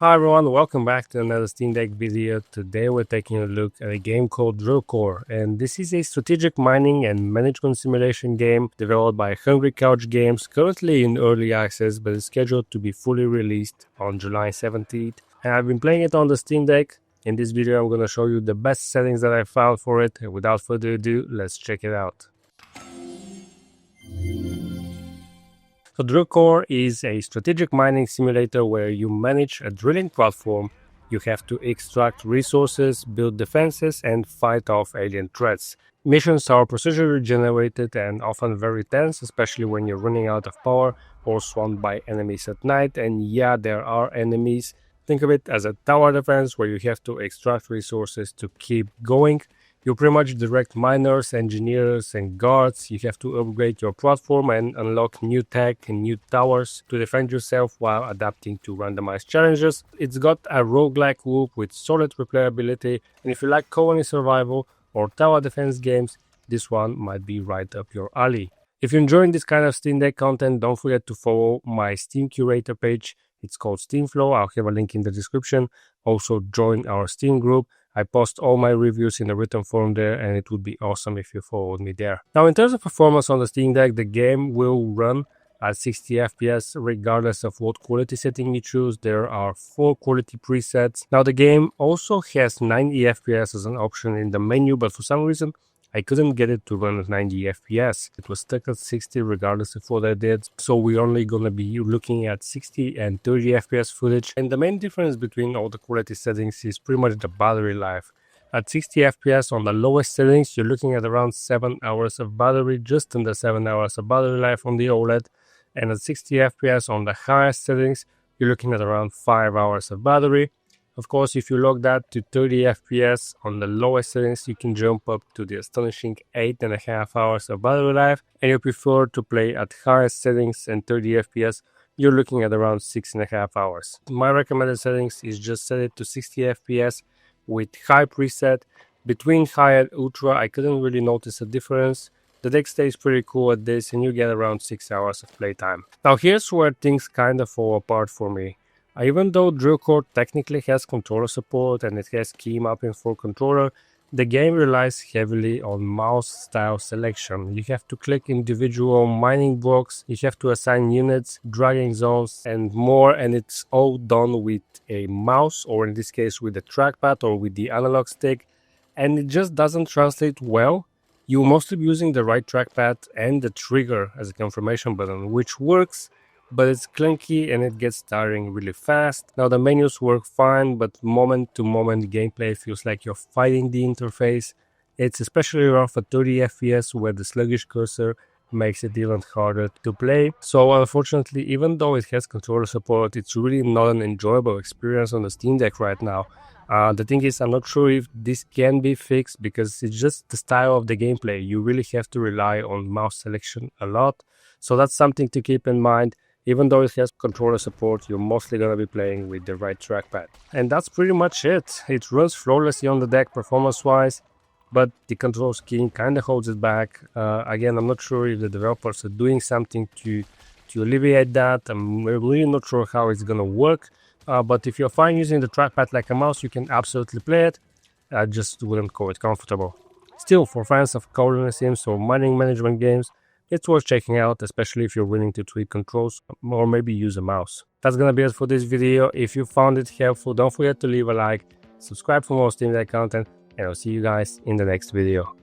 Hi everyone, welcome back to another Steam Deck video. Today we're taking a look at a game called Drill Core, and this is a strategic mining and management simulation game developed by Hungry Couch Games, currently in early access but is scheduled to be fully released on July 17th. And I've been playing it on the Steam Deck. In this video I'm going to show you the best settings that I found for it, and without further ado, let's check it out. So Drill Core is a strategic mining simulator where you manage a drilling platform. You have to extract resources, build defenses, and fight off alien threats. Missions are procedurally generated and often very tense, especially when you're running out of power or swamped by enemies at night. And yeah, there are enemies. Think of it as a tower defense where you have to extract resources to keep going. You pretty much direct miners, engineers, and guards. You have to upgrade your platform and unlock new tech and new towers to defend yourself while adapting to randomized challenges. It's got a roguelike loop with solid replayability, and if you like colony survival or tower defense games, this one might be right up your alley. If you're enjoying this kind of Steam Deck content, don't forget to follow my Steam Curator page. It's called Steamflow. I'll have a link in the description. Also, join our Steam group. I post all my reviews in the written form there, and it would be awesome if you followed me there. Now, in terms of performance on the Steam Deck, the game will run at 60 FPS regardless of what quality setting you choose. There are 4 quality presets. Now, the game also has 90 FPS as an option in the menu, but for some reason, I couldn't get it to run at 90 FPS. It was stuck at 60 regardless of what I did. So we're only gonna be looking at 60 and 30 FPS footage. And the main difference between all the quality settings is pretty much the battery life. At 60 FPS on the lowest settings, you're looking at around 7 hours of battery, just under 7 hours of battery life on the OLED. And at 60 FPS on the highest settings, you're looking at around 5 hours of battery. Of course, if you lock that to 30 FPS on the lowest settings, you can jump up to the astonishing 8.5 hours of battery life. And you prefer to play at highest settings and 30 FPS, you're looking at around 6.5 hours. My recommended settings is just set it to 60 FPS with high preset. Between high and ultra, I couldn't really notice a difference. The deck stays pretty cool at this, and you get around 6 hours of playtime. Now here's where things kinda fall apart for me. Even though Drill Core technically has controller support and it has key mapping for controller, the game relies heavily on mouse style selection. You have to click individual mining blocks, you have to assign units, dragging zones, and more, and it's all done with a mouse, or in this case with the trackpad or with the analog stick, and it just doesn't translate well. You'll mostly be using the right trackpad and the trigger as a confirmation button, which works, but it's clunky and it gets tiring really fast. Now the menus work fine, but moment to moment gameplay feels like you're fighting the interface. It's especially rough at 30 FPS where the sluggish cursor makes it even harder to play. So unfortunately, even though it has controller support, it's really not an enjoyable experience on the Steam Deck right now. The thing is, I'm not sure if this can be fixed because it's just the style of the gameplay. You really have to rely on mouse selection a lot. So that's something to keep in mind. Even though it has controller support, you're mostly going to be playing with the right trackpad. And that's pretty much it. It runs flawlessly on the deck performance-wise, but the control scheme kind of holds it back. Again, I'm not sure if the developers are doing something to alleviate that. I'm really not sure how it's going to work. But if you're fine using the trackpad like a mouse, you can absolutely play it. I just wouldn't call it comfortable. Still, for fans of colony sims or mining management games, it's worth checking out, especially if you're willing to tweak controls or maybe use a mouse. That's gonna be it for this video. If you found it helpful, don't forget to leave a like, subscribe for more Steam Deck content, and I'll see you guys in the next video.